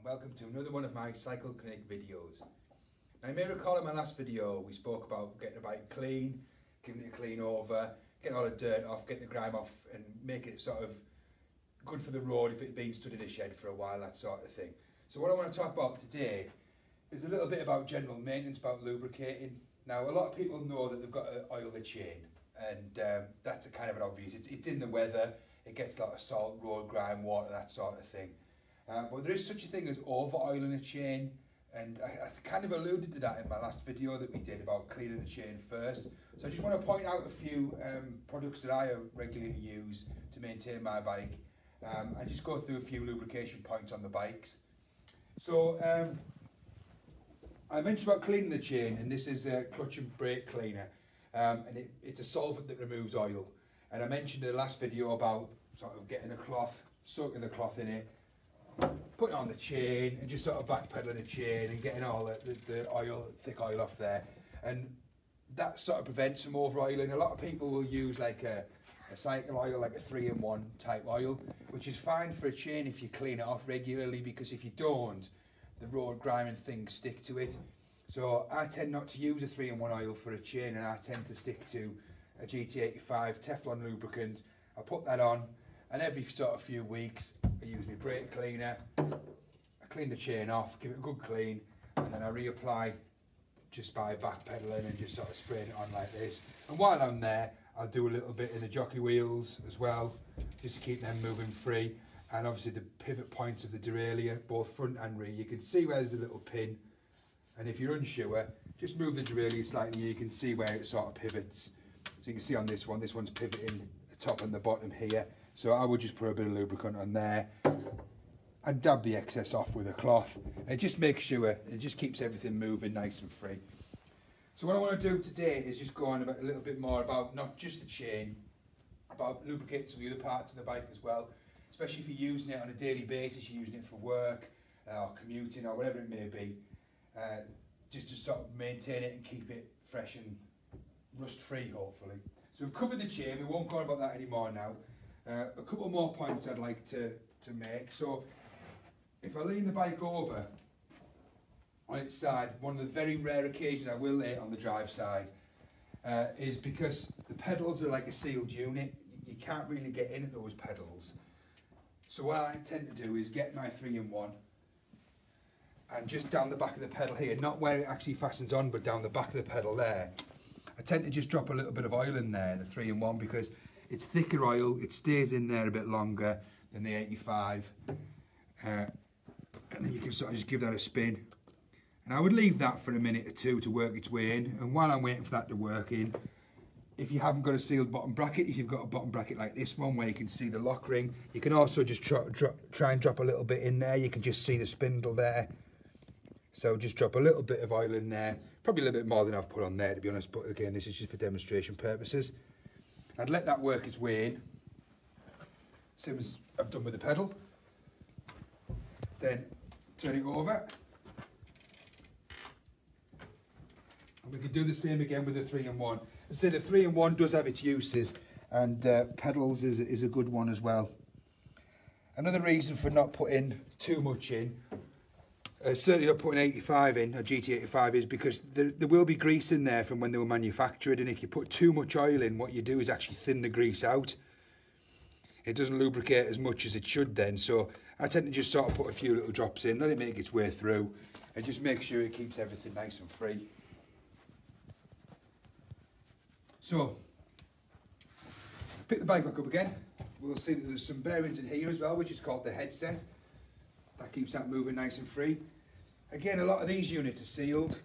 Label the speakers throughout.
Speaker 1: Welcome to another one of my cycle clinic videos. Now you may recall in my last video we spoke about getting a bike clean, giving it a clean over, getting all the dirt off, getting the grime off and making it sort of good for the road if it had been stood in a shed for a while, that sort of thing. So what I want to talk about today is a little bit about general maintenance, about lubricating. Now a lot of people know that they've got to oil the chain, and that's a kind of an obvious. It's in the weather, it gets a lot of salt, road grime, water, that sort of thing. But there is such a thing as over oiling a chain, and I kind of alluded to that in my last video that we did about cleaning the chain first. So I just want to point out a few products that I regularly use to maintain my bike, and just go through a few lubrication points on the bikes. So I mentioned about cleaning the chain, and this is a clutch and brake cleaner, and it's a solvent that removes oil. And I mentioned in the last video about sort of getting a cloth, soaking the cloth in it, putting it on the chain and just sort of backpedaling the chain and getting all the oil, thick oil off there, and that sort of prevents some over oiling. A lot of people will use like a cycle oil, like a 3-in-1 type oil, which is fine for a chain if you clean it off regularly, because if you don't, the road grime and things stick to it. So I tend not to use a 3-in-1 oil for a chain, and I tend to stick to a GT85 Teflon lubricant. I put that on, and every sort of few weeks I use my brake cleaner, I clean the chain off, give it a good clean, and then I reapply just by backpedaling and just sort of spraying it on like this. And while I'm there, I'll do a little bit in the jockey wheels as well, just to keep them moving free. And obviously the pivot points of the derailleur, both front and rear, you can see where there's a little pin. And if you're unsure, just move the derailleur slightly, you can see where it sort of pivots. So you can see on this one's pivoting the top and the bottom here. So I would just put a bit of lubricant on there and dab the excess off with a cloth. It just makes sure, it just keeps everything moving nice and free. So what I want to do today is just go on about a little bit more about not just the chain, about lubricating some of the other parts of the bike as well, especially if you're using it on a daily basis, you're using it for work or commuting or whatever it may be, just to sort of maintain it and keep it fresh and rust free hopefully. So we've covered the chain, we won't go on about that anymore now. A couple more points I'd like to make. So if I lean the bike over on its side, one of the very rare occasions I will lay it on the drive side, is because the pedals are like a sealed unit. You can't really get in at those pedals. So what I tend to do is get my 3-in-1 and just down the back of the pedal here, not where it actually fastens on, but down the back of the pedal there, I tend to just drop a little bit of oil in there, the 3-in-1, because it's thicker oil, it stays in there a bit longer than the 85, and then you can sort of just give that a spin. And I would leave that for a minute or two to work its way in, and while I'm waiting for that to work in, if you haven't got a sealed bottom bracket, if you've got a bottom bracket like this one where you can see the lock ring, you can also just try and drop a little bit in there. You can just see the spindle there. So just drop a little bit of oil in there, probably a little bit more than I've put on there to be honest, but again this is just for demonstration purposes. I'd let that work its way in, same as I've done with the pedal. Then turn it over. And we can do the same again with the 3-in-1. I say the 3-in-1 does have its uses, and pedals is a good one as well. Another reason for not putting too much in, certainly not putting 85 in, a GT85, is because there will be grease in there from when they were manufactured, and if you put too much oil in, what you do is actually thin the grease out. It doesn't lubricate as much as it should then, so I tend to just sort of put a few little drops in, let it make its way through, and just make sure it keeps everything nice and free. So, pick the bike back up again. We'll see that there's some bearings in here as well, which is called the headset. That keeps that moving nice and free. Again, a lot of these units are sealed.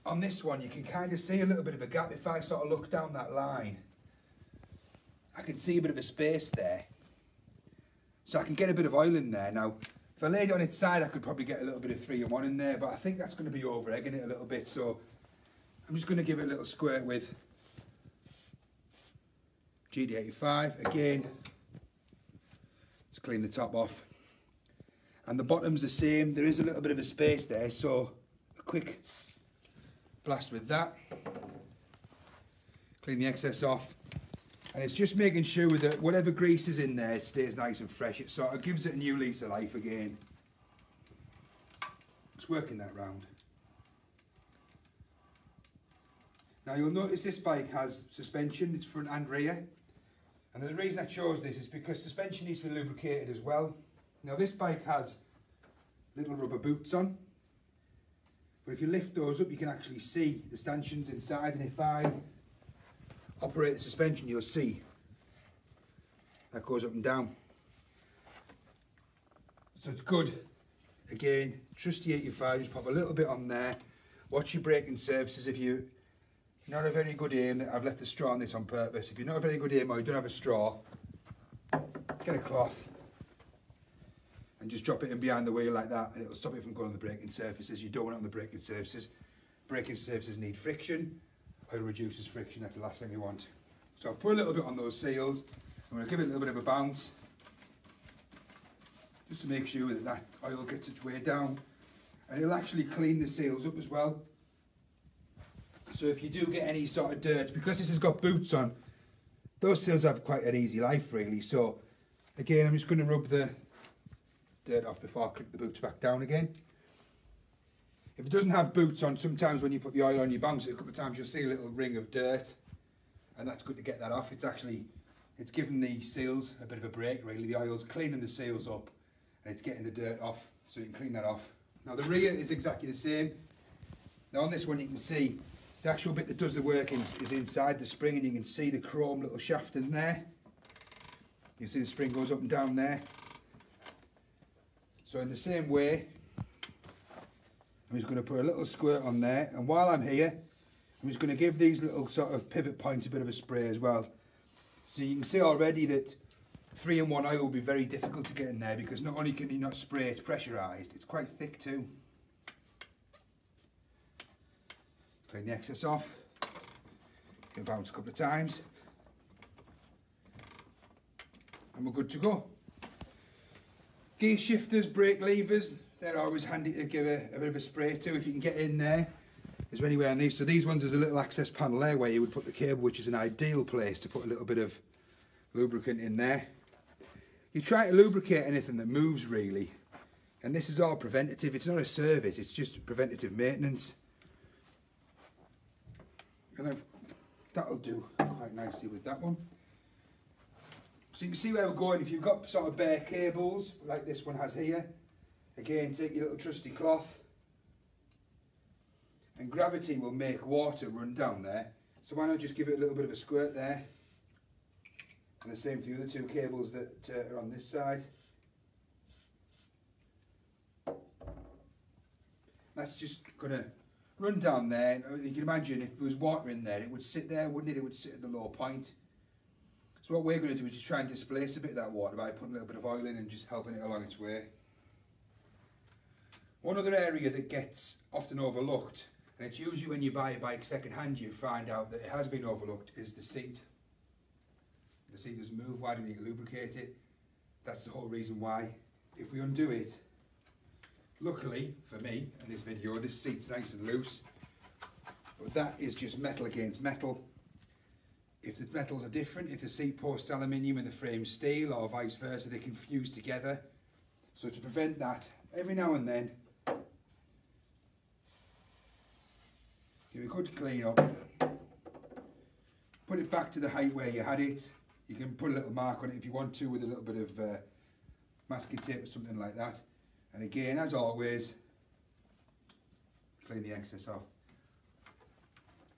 Speaker 1: On this one, you can kind of see a little bit of a gap. If I sort of look down that line, I can see a bit of a space there. So I can get a bit of oil in there. Now, if I laid it on its side, I could probably get a little bit of 3-in-1 in there, but I think that's going to be over egging it a little bit. So I'm just going to give it a little squirt with GT85. Again, let's clean the top off. And the bottom's the same. There is a little bit of a space there, so a quick blast with that. Clean the excess off. And it's just making sure that whatever grease is in there stays nice and fresh. It sort of gives it a new lease of life again. It's working that round. Now you'll notice this bike has suspension, it's front and rear. And the reason I chose this is because suspension needs to be lubricated as well. Now this bike has little rubber boots on. But if you lift those up, you can actually see the stanchions inside, and if I operate the suspension, you'll see that goes up and down. So it's good. Again, trusty 85, just pop a little bit on there. Watch your braking surfaces. If you're not a very good aim, I've left the straw on this on purpose. If you're not a very good aim or you don't have a straw, get a cloth and just drop it in behind the wheel like that, and it'll stop it from going on the braking surfaces. You don't want it on the braking surfaces. Braking surfaces need friction. Oil reduces friction, that's the last thing you want. So I've put a little bit on those seals. I'm going to give it a little bit of a bounce, just to make sure that that oil gets its way down. And it'll actually clean the seals up as well. So if you do get any sort of dirt, because this has got boots on, those seals have quite an easy life really. So again, I'm just going to rub the dirt off before I click the boots back down again. If it doesn't have boots on, sometimes when you put the oil on, you bounce it a couple of times, you'll see a little ring of dirt, and that's good to get that off. It's giving the seals a bit of a break really. The oil's cleaning the seals up and it's getting the dirt off, so you can clean that off. Now the rear is exactly the same. Now on this one you can see the actual bit that does the work is inside the spring, and you can see the chrome little shaft in there. You see the spring goes up and down there. So in the same way, I'm just going to put a little squirt on there, and while I'm here, I'm just going to give these little sort of pivot points a bit of a spray as well. So you can see already that 3-in-1 oil will be very difficult to get in there, because not only can you not spray it pressurised, it's quite thick too. Clean the excess off, give it a bounce a couple of times, and we're good to go. Gear shifters, brake levers, they're always handy to give a bit of a spray to if you can get in there. Is there anywhere on these? So these ones, there's a little access panel there where you would put the cable, which is an ideal place to put a little bit of lubricant in there. You try to lubricate anything that moves really, and this is all preventative. It's not a service, it's just preventative maintenance. And that'll do quite nicely with that one. So you can see where we're going. If you've got sort of bare cables like this one has here, again, take your little trusty cloth, and gravity will make water run down there. So why not just give it a little bit of a squirt there? And the same for the other two cables that are on this side. That's just going to run down there. You can imagine if there was water in there, it would sit there, wouldn't it? It would sit at the low point. So what we're going to do is just try and displace a bit of that water by putting a little bit of oil in and just helping it along its way. One other area that gets often overlooked, and it's usually when you buy a bike second hand you find out that it has been overlooked, is the seat. The seat doesn't move. Why do we need to lubricate it? That's the whole reason why. If we undo it, luckily for me in this video, this seat's nice and loose, but that is just metal against metal. If the metals are different, if the seat post's aluminium and the frame's steel, or vice versa, they can fuse together. So to prevent that, every now and then, give it a good clean up, put it back to the height where you had it. You can put a little mark on it if you want to with a little bit of masking tape or something like that. And again, as always, clean the excess off.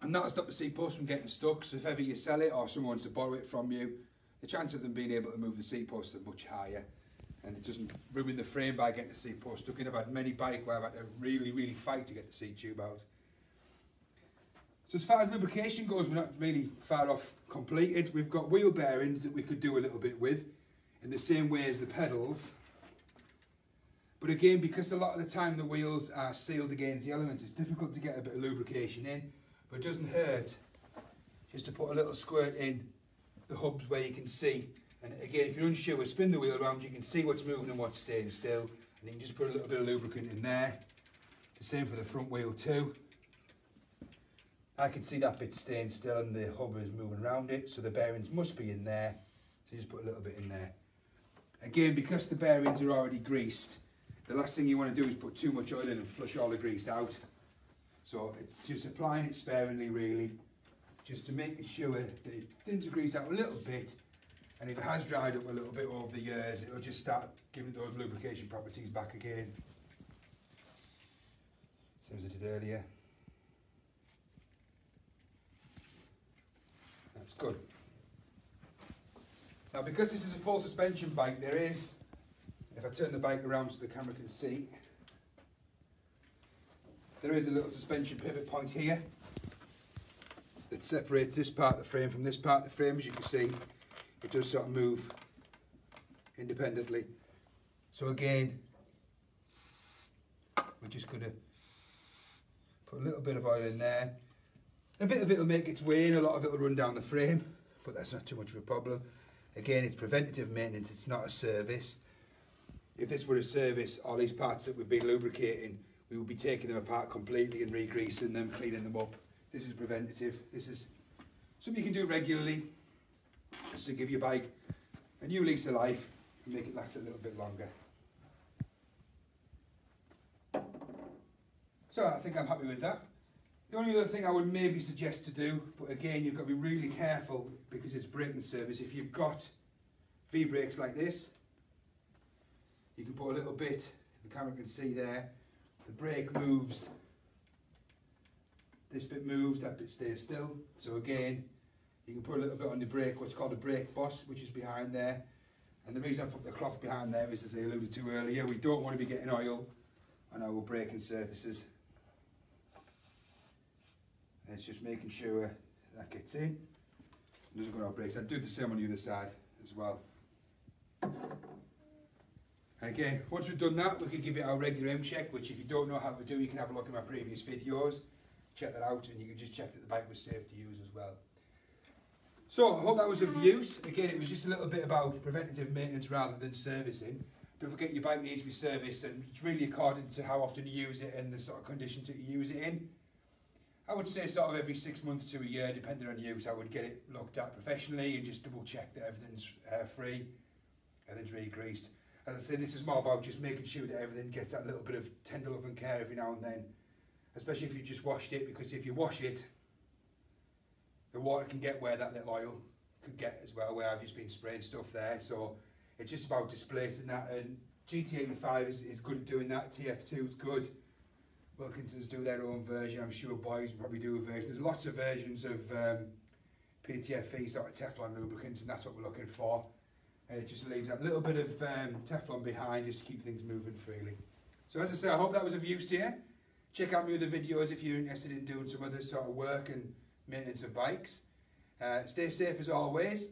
Speaker 1: And that'll stop the seat post from getting stuck, so if ever you sell it or someone wants to borrow it from you, the chance of them being able to move the seat post is much higher, and it doesn't ruin the frame by getting the seat post stuck in. I've had many bikes where I've had to really fight to get the seat tube out. So as far as lubrication goes, we're not really far off completed. We've got wheel bearings that we could do a little bit with, in the same way as the pedals. But again, because a lot of the time the wheels are sealed against the elements, it's difficult to get a bit of lubrication in. But it doesn't hurt just to put a little squirt in the hubs where you can see. And again, if you're unsure, spin the wheel around, you can see what's moving and what's staying still. And you can just put a little bit of lubricant in there. The same for the front wheel too. I can see that bit staying still and the hub is moving around it, so the bearings must be in there. So you just put a little bit in there. Again, because the bearings are already greased, the last thing you want to do is put too much oil in and flush all the grease out. So it's just applying it sparingly really, just to make sure that it thins the grease out a little bit, and if it has dried up a little bit over the years, it'll just start giving those lubrication properties back again. Same as I did earlier. That's good. Now because this is a full suspension bike, there is, if I turn the bike around so the camera can see, there is a little suspension pivot point here that separates this part of the frame from this part of the frame. As you can see, it does sort of move independently. So again, we're just going to put a little bit of oil in there. A bit of it will make its way in, a lot of it will run down the frame, but that's not too much of a problem. Again, it's preventative maintenance, it's not a service. If this were a service, all these parts that we've been lubricating, we would be taking them apart completely and re-greasing them, cleaning them up. This is preventative. This is something you can do regularly, just to give your bike a new lease of life and make it last a little bit longer. So I think I'm happy with that. The only other thing I would maybe suggest to do, but again you've got to be really careful because it's braking service. If you've got V-brakes like this, you can put a little bit, the camera can see there, the brake moves, this bit moves, that bit stays still. So again, you can put a little bit on the brake, what's called a brake boss, which is behind there. And the reason I put the cloth behind there is, as I alluded to earlier, we don't want to be getting oil on our braking surfaces. And it's just making sure that gets in, doesn't go on our brakes. I'd do the same on the other side as well. Again, once we've done that, we can give it our regular M check, which if you don't know how to do, you can have a look at my previous videos, check that out, and you can just check that the bike was safe to use as well. So I hope that was of use. Again, it was just a little bit about preventative maintenance rather than servicing. Don't forget your bike needs to be serviced, and it's really according to how often you use it and the sort of conditions that you use it in. I would say sort of every 6 months to a year, depending on use, I would get it looked at professionally and just double check that everything's free, everything's re-greased. As I say, this is more about just making sure that everything gets that little bit of tender love and care every now and then, especially if you just washed it, because if you wash it, the water can get where that little oil could get as well, where I've just been spraying stuff there. So it's just about displacing that, and GT85 is good at doing that, TF2 is good. Wilkinsons do their own version, I'm sure Boys probably do a version. There's lots of versions of PTFE, sort of Teflon lubricants, and that's what we're looking for. And it just leaves that little bit of Teflon behind just to keep things moving freely. So as I say, I hope that was of use to you. Check out my other videos if you're interested in doing some other sort of work and maintenance of bikes. Stay safe as always.